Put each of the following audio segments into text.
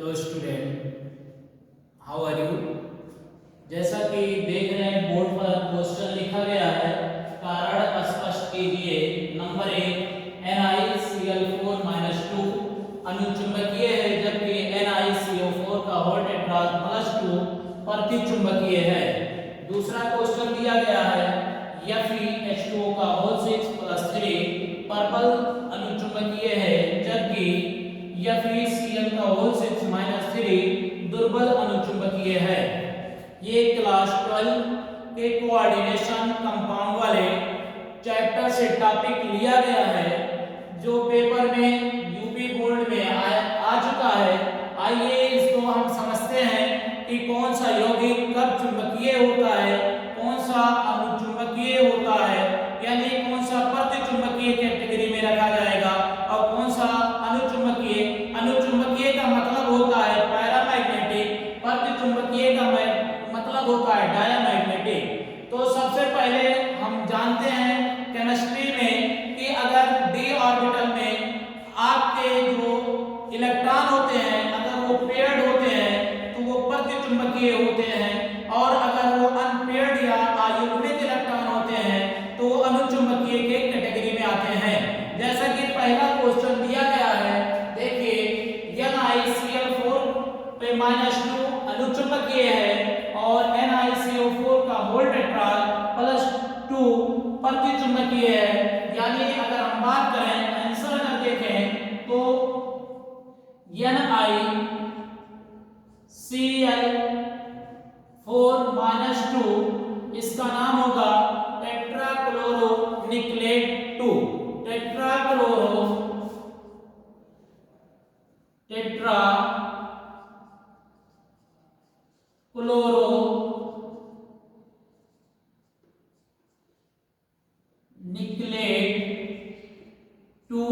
Hello student, how are you. जैसा कि देख रहे हैं बोर्ड पर क्वेश्चन लिखा गया है, कारण स्पष्ट कीजिए। नंबर 1, NiCl4 -2 अनुचुंबकीय है, जबकि NiCO4 का होल टेट्राज +2 प्रतिचुंबकीय है। दूसरा क्वेश्चन दिया गया है, FeH2O का होल 6 +3 पर्पल अनुचुंबकीय है, जबकि FeCl का होल 6 -3 दुर्बल अनुचुंबकीय है। ये क्लास 12 के कोऑर्डिनेशन कंपाउंड वाले चैप्टर से टॉपिक लिया गया है, जो पेपर में यूपी बोर्ड में आ चुका है। आइए इसको हम समझते हैं कि कौन सा यौगिक कब चुंबकीय होता है, कौन सा अनुचुंबकीय होता है, यानी कौन सा प्रतिचुंबकीय कैटेगरी में रखा जाएगा और कौन सा अनुचुंबकीय। अनुचुंबकीय का मतलब होता है पैरामैग्नेटिक, प्रतिचुंबकीय का मतलब होता है डायामैग्नेटिक। तो सबसे पहले हम जानते हैं केमिस्ट्री में कि अगर d ऑर्बिटल में आपके जो इलेक्ट्रॉन होते हैं, अगर वो पेयर्ड होते हैं तो वो प्रतिचुंबकीय होते हैं, और अगर वो अनपेयर्ड या अयुग्मित इलेक्ट्रॉन होते हैं तो वो अनुचुंबकीय के कैटेगरी में आते हैं। जैसा कि पहला क्वेश्चन दिया गया है, देखिए NiCl4 पे -2 अनुचुंबकीय है और NiCO4 का होल टेट्राज +2 प्रतिचुंबकीय है। यानी अगर हम बात करें आंसर अगर देखें तो NiCl4 -2 इसका नाम होगा टेट्राक्लोरोनिक्लेट 2। टेट्राक्लोरोनिक्लेट 2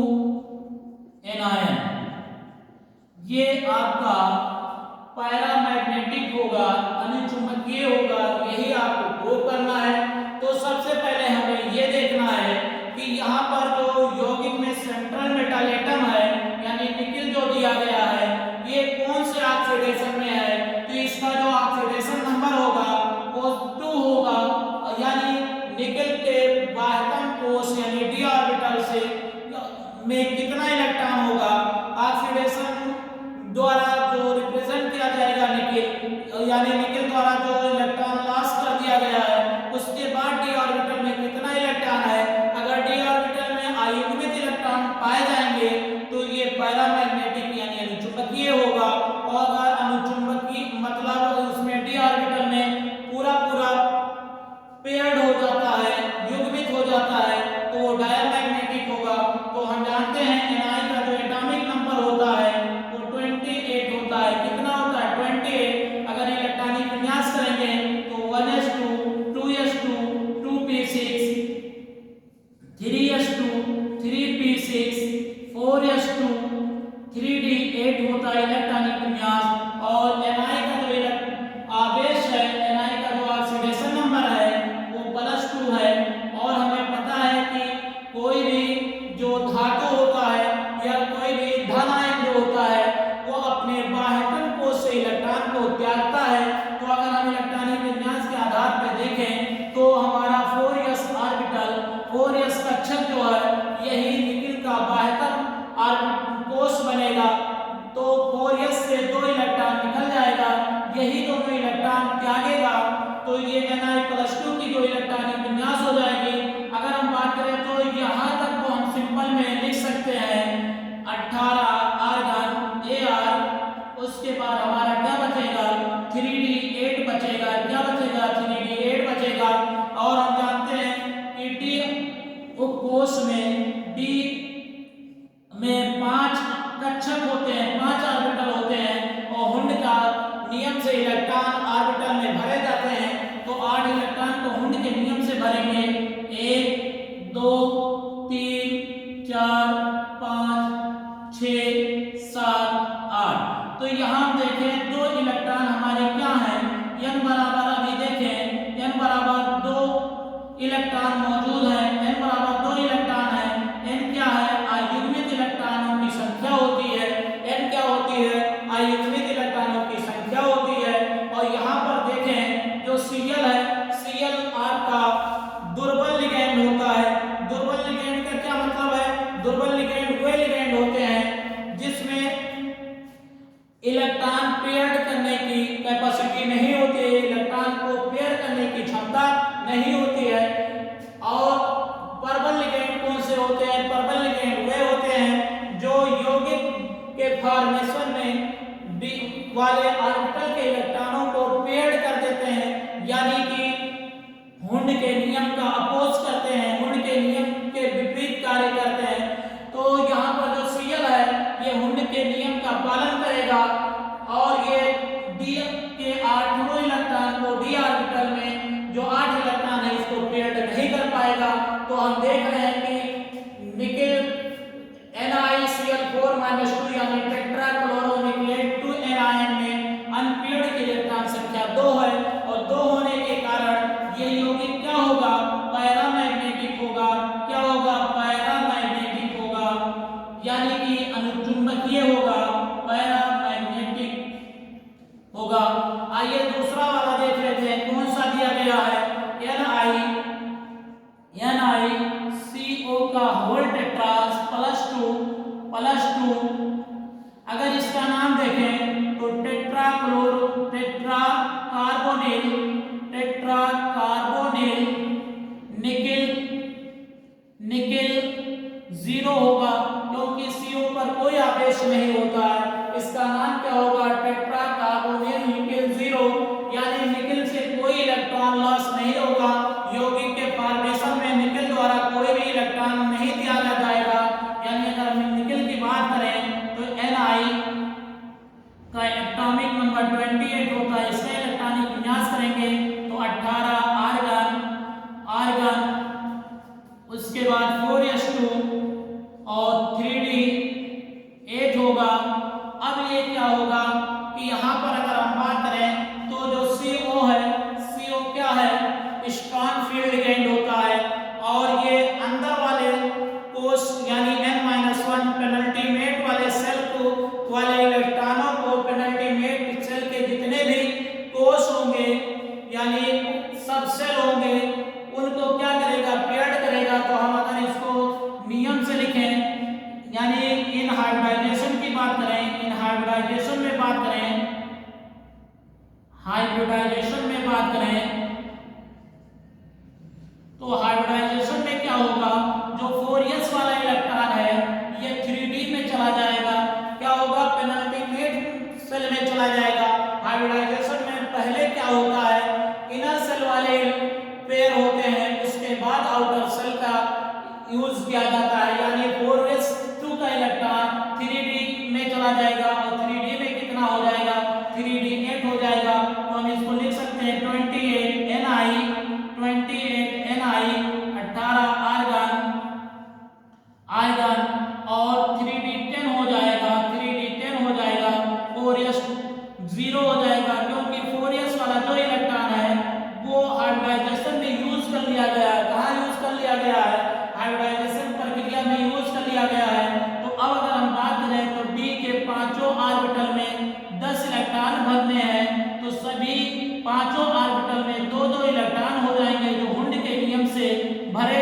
एनायन। ये आपका पैरामैग्नेटिक होगा, अनुचुंबकीय होगा, यही आपको प्रूव करना है। तो सबसे पहले हमें ये देखना है कि यहाँ पर जो यौगिक में सेंट्रल मेटल एटम है, यानी निकिल जो दिया गया है, ये कौन से ऑक्सीडेशन में है। तो इसका जो ऑक्सीडेशन नंबर होगा वो 2 होगा, यानी निकिल के बाह्यतम कोश यानी d ऑर्बिटल से में कितना इलेक्ट्रॉन होगा, ऑक्सीडेशन द्वारा जो रिप्रेजेंट किया जाएगा निकिल, यानी निकिल द्वारा जो इलेक्ट्रॉन लॉस कर दिया गया है, उसके बाद d ऑर्बिटल में कितना इलेक्ट्रॉन है। अगर d ऑर्बिटल में अयुग्मित इलेक्ट्रॉन पाए जाएंगे तो ये पैरामैग्नेटिक यानी अनुचुंबकीय होगा, और अगर अनुचुंबकीय मतलब उसमें d ऑर्बिटल में पूरा पेयर्ड हो जाता है, युग्मित हो जाता है, तो वो डायामैग्नेटिक होगा। तो हम जानते हैं Ni का जो एटॉमिक नंबर होता है वो 28 होता है। कितना होता है? 28। अगर इलेक्ट्रॉनिक विन्यास करेंगे तो 1s2 2s2 2p6 3s2 3p6 4s2 3d8 होता है इलेक्ट्रॉनिक विन्यास। और Ni का जो आवेश है, Ni का जो ऑक्सीडेशन नंबर है वो +2 है। और हमें पता है कि कोई भी जो धातु होता है या कोई भी धन आयन जो होता है वो अपने बाह्यतम कोश से इलेक्ट्रॉन को त्यागता है। तो अगर हम इलेक्ट्रॉनिक विन्यास के आधार पर देखें तो हमारा 4s ऑर्बिटल, 4s कक्षक जो है, यही निकिल का बाह्यतम कोश बनेगा। तो 4s से 2 इलेक्ट्रॉन निकल जाएगा, यही दोनों इलेक्ट्रॉन त्यागेगा, तो ये Ni+2 की जो इलेक्ट्रॉनिक विन्यास हो जाएगी। अगर हम बात करें तो यहाँ तक को हम सिंपल में लिख सकते हैं 18 आर्गन Ar। उसके बाद हमारा क्या बचेगा? 3d8 बचेगा। क्या बचेगा? 3d8 बचेगा। और हम जानते हैं कि d उपकोष में d में 5 कक्षक होते हैं, 5 ऑर्बिटल होते हैं, और हुंड का नियम से इलेक्ट्रॉन ऑर्बिटल में भरे जाते हैं। तो 8 इलेक्ट्रॉन को हुंड के नियम से भरेंगे तो हम देख रहे हैं कि निकिल NaCl4 - 2 यानी टेट्राक्लोरोनिकेट 2 एनायन में अनपेयर्ड इलेक्ट्रॉन संख्या 2 है और 2 होने के कारण ये यौगिक क्या होगा, पैरामैग्नेटिक होगा। क्या होगा, पैरामैग्नेटिक होगा, यानी कि अनुचुंबकीय होगा, पैरामैग्नेटिक होगा। आइए दूसरा वाला देख लेते हैं, कौन सा दिया गया है, NiCO का होल टेट्रास +2 अगर इसका नाम देखें तो टेट्राकार्बोनिल निकिल 0 होगा, क्योंकि CO पर कोई आवेश नहीं होता है। इसका नाम क्या होगा, टेट्राकार्बोनिल निकिल 0, यानी निकिल से कोई इलेक्ट्रॉन लॉस नहीं होगा। यौगिक के फॉर्मेशन में निकिल द्वारा कोई भी इलेक्ट्रॉन नहीं त्यागा जाएगा। यानी अगर हम निकिल की बात करें तो Ni का एटॉमिक नंबर 28 होता है। इसका इलेक्ट्रॉनिक विन्यास करेंगे तो 18 आर्गन, उसके बाद 4s2 और 3d8 होगा। अब ये क्या होगा कि यहाँ पर अगर हम बात करें तो जो CO है, CO क्या है, स्ट्रॉन्ग फील्ड लिगेंड होता है और ये अंदर वाले कोष यानी N-1 पेनल्टीमेट वाले सेल को वाले इलेक्ट्रॉनों को पेनल्टीमेट सेल के जितने भी कोष होंगे यानी सब सेल होंगे उनको क्या करेगा, पेयर्ड करेगा। तो हम अगर इसको नियम से लिखें यानी इन हाइब्रिडाइजेशन की बात करें, इन हाइब्रिडाइजेशन में बात करें तो हाइब्रिडाइजेशन में क्या होगा, जो 4s वाला इलेक्ट्रॉन है ये 3d में चला जाएगा। क्या होगा, पेनल्टीमेट सेल में चला जाएगा। हाइब्रिडाइजेशन में पहले क्या होता है, इनर सेल वाले पेयर होते हैं, उसके बाद आउटर सेल का यूज किया जाता है। यानी 4s2 का इलेक्ट्रॉन 3d में चला जाएगा और 3d में कितना हो जाएगा, 3d8 हो जाएगा। तो हम इसको लिख सकते हैं 28 Ni 18 आर्गन और 3d10 हो जाएगा, 4s 0 हो जाएगा, क्योंकि 4s वाला जो इलेक्ट्रॉन है वो हाइब्रिडाइजेशन में यूज कर लिया गया है। कहाँ यूज कर लिया गया है, हाइब्रिडाइजेशन प्रक्रिया में यूज कर लिया गया है। तो अब अगर हम बात करें तो d के पांचों ऑर्बिटल में 10 इलेक्ट्रॉन भरने हैं, तो सभी पांचों ऑर्बिटल में 2-2 इलेक्ट्रॉन हो जाएंगे जो हुंड के नियम से भरे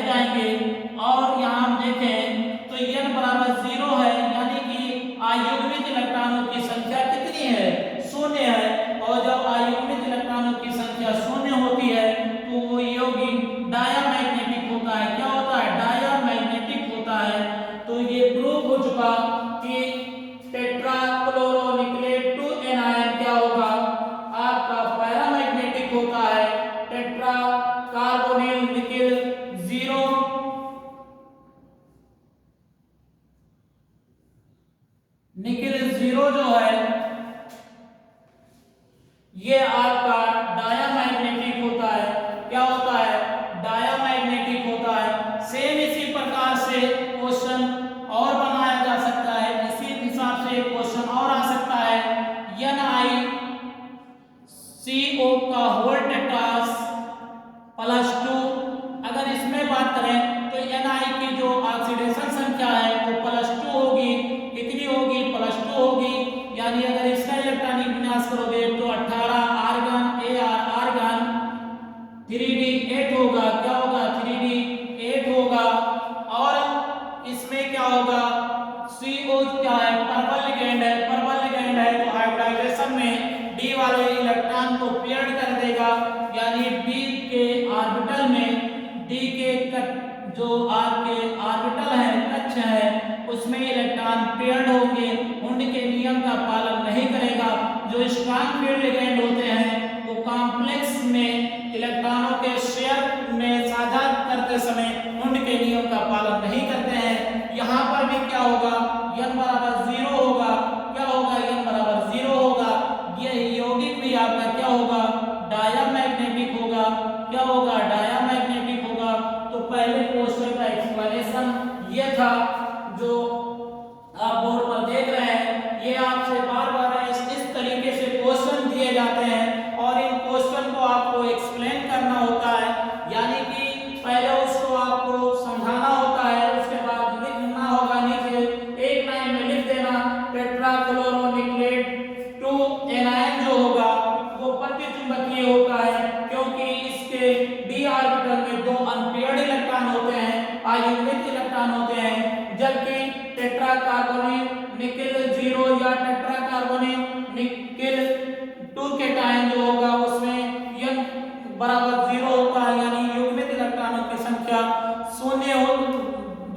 जाएंगे, और यहाँ हम देखें तो n बराबर 0 है, यानी कि अयुग्मित इलेक्ट्रॉनों की संख्या कितनी है, 0 है। और जब अयुग्मित इलेक्ट्रॉनों की संख्या 0 होती है तो वो यौगिक डायामैग्नेटिक होता है। क्या होता है, डायामैग्नेटिक होता है। तो ये प्रूव हो चुका कि टेट्राक्लोरोनिकेट 2 एनायन क्या होगा, आपका पैरामैग्नेटिक होता है। टेट्राकार्बोनिल निकिल 0 जो है ये आपका डायामैग्नेटिक होता है। क्या होता है, डायामैग्नेटिक होता है। सेम इसी प्रकार से क्वेश्चन और बनाया जा सकता है, इसी हिसाब से क्वेश्चन और आ सकता है। NiCO का होल टेट्रास +2, अगर इसमें बात करें तो Ni की जो ऑक्सीडेशन संख्या है वो +2 होगी। कितनी होगी, +2 होगी। यानी अगर इसका इलेक्ट्रॉनिक विन्यास करोगे तो 18 आर्गन 3d8 होगा। क्या होगा, 3d8 होगा। और इसमें क्या होगा, CO क्या है, पर्पल लिगेंड है तो हाइब्रिडाइजेशन में d वाले इलेक्ट्रॉन को पेयर्ड कर देगा। यानी d के ऑर्बिटल में d के जो आपके ऑर्बिटल है, कक्ष है, उसमें इलेक्ट्रॉन पेयर्ड होंगे। हुंड के नियम का पालन नहीं करेगा। जो स्ट्रॉन्ग फील्ड लिगेंड होते हैं वो कॉम्प्लेक्स में इलेक्ट्रॉनों के शेयर में साझा करते समय हुंड के नियम का पालन नहीं करते हैं। यहाँ पर भी क्या होगा, n बराबर 0 होगा। क्या होगा, n बराबर 0 होगा। ये यौगिक भी आपका क्या होगा, डायामैग्नेटिक होगा। होगा, डायामैग्नेटिक होगा। तो पहले क्वेश्चन का एक्सप्लेनेशन ये था जो आप बोर्ड पर देख रहे हैं। ये आपसे बार बार इस तरीके से क्वेश्चन दिए जाते हैं और इन क्वेश्चन को आपको एक्सप्लेन करना होता है, यानी कि पहले उसको आपको समझाना होता है, उसके बाद लिखना होगा नीचे एक लाइन में लिख देना टेट्राक्लोरोनिक्लेट 2 एनायन जो होगा वो प्रतिचुंबकीय होता है, क्योंकि इसके d ऑर्बिटल में 2 अनपेयर्ड इलेक्ट्रॉन होते हैं, आयुग्मित इलेक्ट्रॉन होते हैं, जबकि टेट्राकार्बोनिक निकेल 0 या टेट्राकार्बोनिक निकेल 2 कैटायन जो होगा उसमें n बराबर 0 होता है, यानी युग्मित इलेक्ट्रॉनों की संख्या शून्य हो,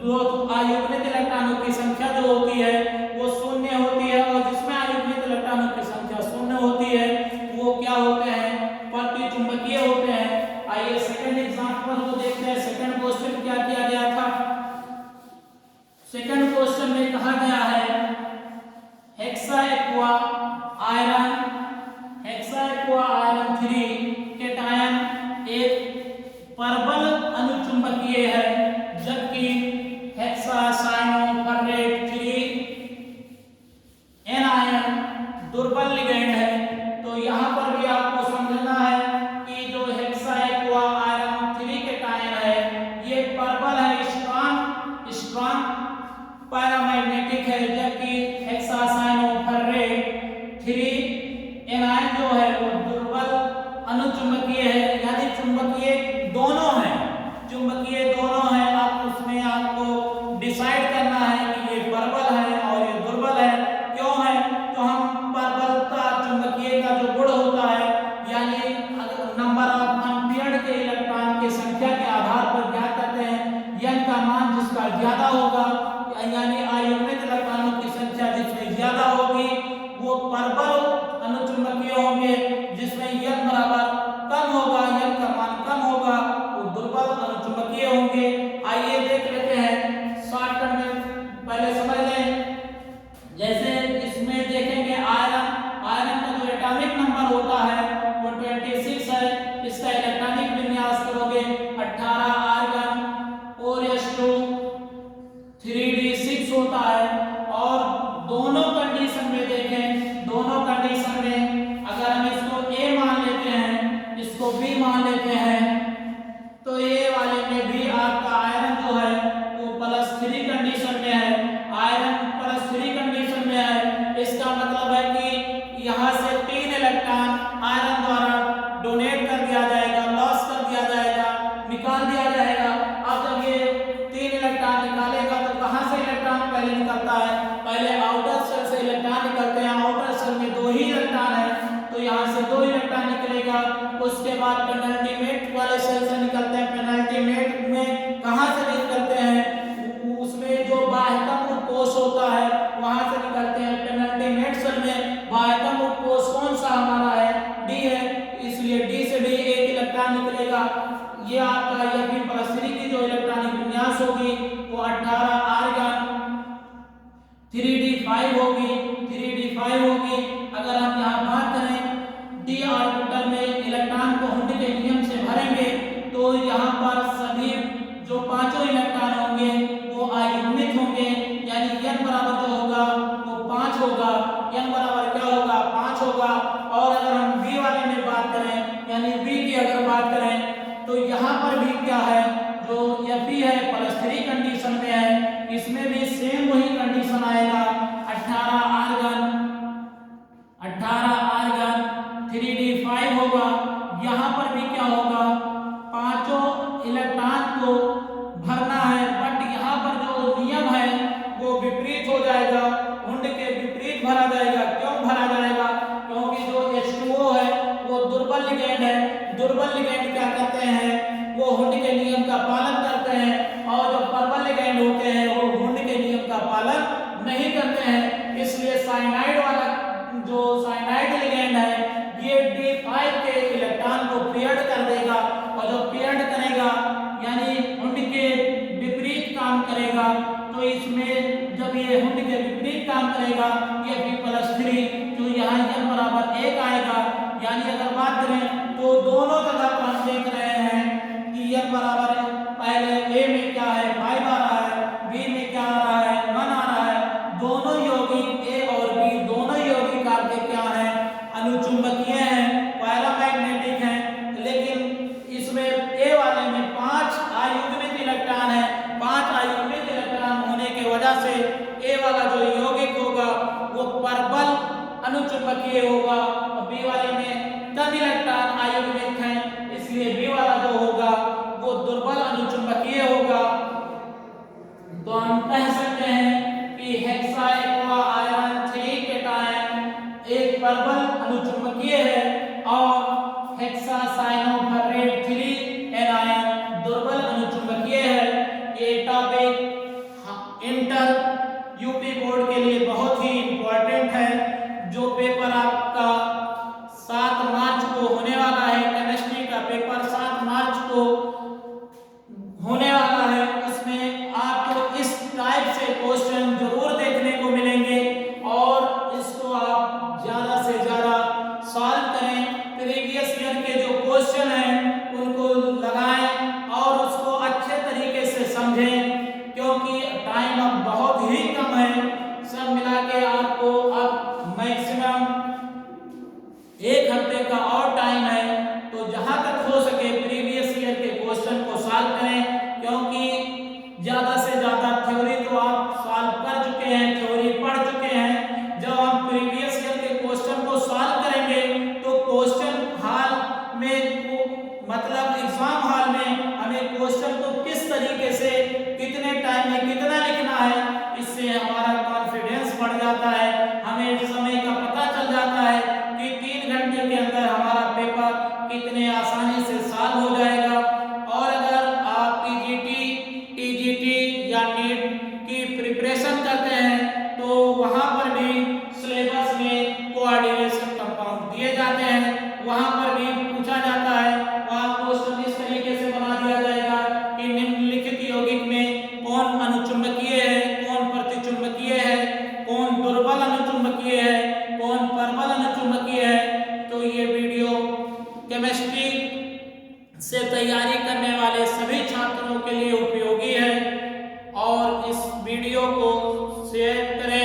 जो अयुग्मित इलेक्ट्रॉनों की संख्या जो होती है वो शून्य होती है, और जिसमें अयुग्मित इलेक्ट्रॉनों की संख्या शून्य होती है वो क्या होते हैं, प्रतिचुंबकीय होते हैं। आइए सेकंड एग्जांपल को देखते हैं। सेकंड क्वेश्चन क्या किया गया था। सेकंड क्वेश्चन में कहा गया है हेक्साएक्वा आयरन 3 कैटायन एक प्रबल अनुचुंबकीय है, जबकि हेक्सासाइनोफेरेट 3 एनायन दुर्बल लिगैंड है। तो यहाँ पर भी आपको समझना है कि जो हेक्साएक्वा आयरन 3 कैटायन है ये प्रबल है, स्ट्रॉन्ग पैरामैग्नेटिक है, जबकि हेक्सासाइनोफेरेट 3 एनायन जो है वो दुर्बल अनुचुंबकीय है, यानी चुंबकीय दोनों हैं, आप उसमें आपको डिसाइड करना है कि ये प्रबल है और ये दुर्बल है। क्यों है? तो हम प्रबलता चुंबकीय का जो गुण होता है, यानी नंबर ऑफ अनपेयर्ड के इलेक्ट्रॉन की संख्या के आधार पर ज्ञात करते हैं। n का मान जिसका ज्यादा होगा, यानी अयुग्मित इलेक्ट्रॉनों की संख्या जिसमें ज्यादा होगी वो प्रबल अनुचुंबकीय होंगे, जिसमें n बराबर कम होगा, n का मान कम होगा, वो दुर्बल अनुचुंबकीय होंगे। आइए देख लेते हैं शॉर्टकट में, पहले समझ लें। जैसे इसमें देखेंगे आयरन का जो एटॉमिक नंबर होता है वो 26 है, इसका इलेक्ट्रॉनिक विन्यास करोगे 18 आर्गन और s2 3d6 होता है। और दोनों कंडीशन में देखें, दोनों कंडीशन में अगर हम इसको A मान लेते हैं, इसको B मान लेते हैं, तो A वाले में भी आपका आयरन जो है वो +3 कंडीशन में है, आयरन +3 कंडीशन में है। इसका मतलब है कि यहाँ से 3 इलेक्ट्रॉन आयरन द्वारा डोनेट कर दिया जाएगा, लॉस कर दिया जाएगा, निकाल दिया जाएगा। अब जब ये 3 इलेक्ट्रॉन निकालेगा तो कहाँ से इलेक्ट्रॉन पहले निकलता है? पहले आउटर सेल से इलेक्ट्रॉन निकलते हैं, आउटर सेल में 2 ही इलेक्ट्रॉन है तो यहाँ से 2 इलेक्ट्रॉन निकलेगा। उसके बाद पेनल्टीमेट वाले सेल से निकलते हैं, पेनल्टीमेट में कहाँ से निकलते हैं? उसमें जो बाह्यतम कोष होता है वहां से निकलते हैं। पेनल्टीमेट सेल में बाह्यतम कोष कौन सा हमारा है? डी है, इसलिए डी से भी एक इलेक्ट्रॉन निकलेगा। ये आपका Fe+3 की जो इलेक्ट्रॉनिक विन्यास होगी वो 18 आर्गन 3d5 होगी। अगर हम यहाँ बात करें डी ऑर्बिटल में इलेक्ट्रॉन को हुंडी के नियम से भरेंगे तो यहाँ पर सभी जो 5 इलेक्ट्रॉन होंगे वो अयुग्मित होंगे, यानी n बराबर जो होगा वो 5 होगा, n बराबर क्या होगा? 5 होगा। और अगर हम B वाले में बात करें, यानी B की अगर बात करें तो यहाँ पर भी क्या है, जो Fe है +3 कंडीशन में है, इसमें भी सेम वही कंडीशन आएगा, 18 आर्गन 3d5 होगा। यहाँ पर भी क्या होगा? 5 इलेक्ट्रॉन को भरना है, बट यहाँ पर जो नियम है वो विपरीत हो जाएगा, हुंड के विपरीत भरा जाएगा। क्यों भरा जाएगा? क्योंकि जो H2O है वो दुर्बल लिगैंड है, दुर्बल लिगैंड क्या करते हैं? वो हुंड के नियम का पालन करते हैं, और जो प्रबल लिगैंड होते हैं वो हुंड के नियम का पालन नहीं करते हैं। इसलिए साइनाइड वाला जो साइनाइड लिगैंड है ये D5 के इलेक्ट्रॉन को पेयर्ड कर देगा, और जो पेयर्ड करेगा यानी हुंड के विपरीत काम करेगा। तो इसमें जब ये हुंड के विपरीत काम करेगा ये Fe+3 तो यहाँ n बराबर 1 आएगा। यानी अगर बात करें तो दोनों जगह पर हम देख रहे हैं आपको होने वाला है उसमें आपको इस टाइप से क्वेश्चन जरूर देखने को मिलेंगे और इसको आप ज्यादा से ज्यादा सॉल्व करें। प्रीवियस ईयर के जो क्वेश्चन हैं उनको लगाएं और उसको अच्छे तरीके से समझें, क्योंकि टाइम अब बहुत ही कम है। सब मिला के आपको अब मैक्सिमम 1 हफ्ते का और टाइम है, तो जहां तक हो सके प्रीवियस ईयर के क्वेश्चन को सॉल्व करें, क्योंकि ज्यादा से ज्यादा थ्योरी तो आप सॉल्व कर चुके हैं, थ्योरी पढ़ चुके हैं। जब हम प्रीवियस ईयर के क्वेश्चन को सॉल्व करेंगे तो क्वेश्चन हॉल में मतलब एग्जाम हॉल में हमें क्वेश्चन को किस तरीके से कितने टाइम में कितना लिखना है, इससे हमारा कॉन्फिडेंस बढ़ जाता है, हमें समय का पता चल जाता है कि 3 घंटे के अंदर हमारा पेपर कितने आसानी से सॉल्व हो जाएगा। और अगर आप पीजीटी, टीजीटी या नीट की प्रिपरेशन करते हैं तो वहां पर भी सिलेबस में कोऑर्डिनेशन कंपाउंड दिए जाते हैं, वहां पर भी पूछा जाता है, वहां क्वेश्चन इस तरीके से बना दिया जाएगा कि निम्नलिखित यौगिक में कौन अनुचुंबकीय है, कौन प्रतिचुंबकीय है, कौन दुर्बल अनुचुंबकीय है, कौन प्रबल अनुचुंबकीय है। तो ये वीडियो केमिस्ट्री से तैयारी करने वाले सभी छात्रों के लिए उपयोगी है और इस वीडियो को शेयर करें।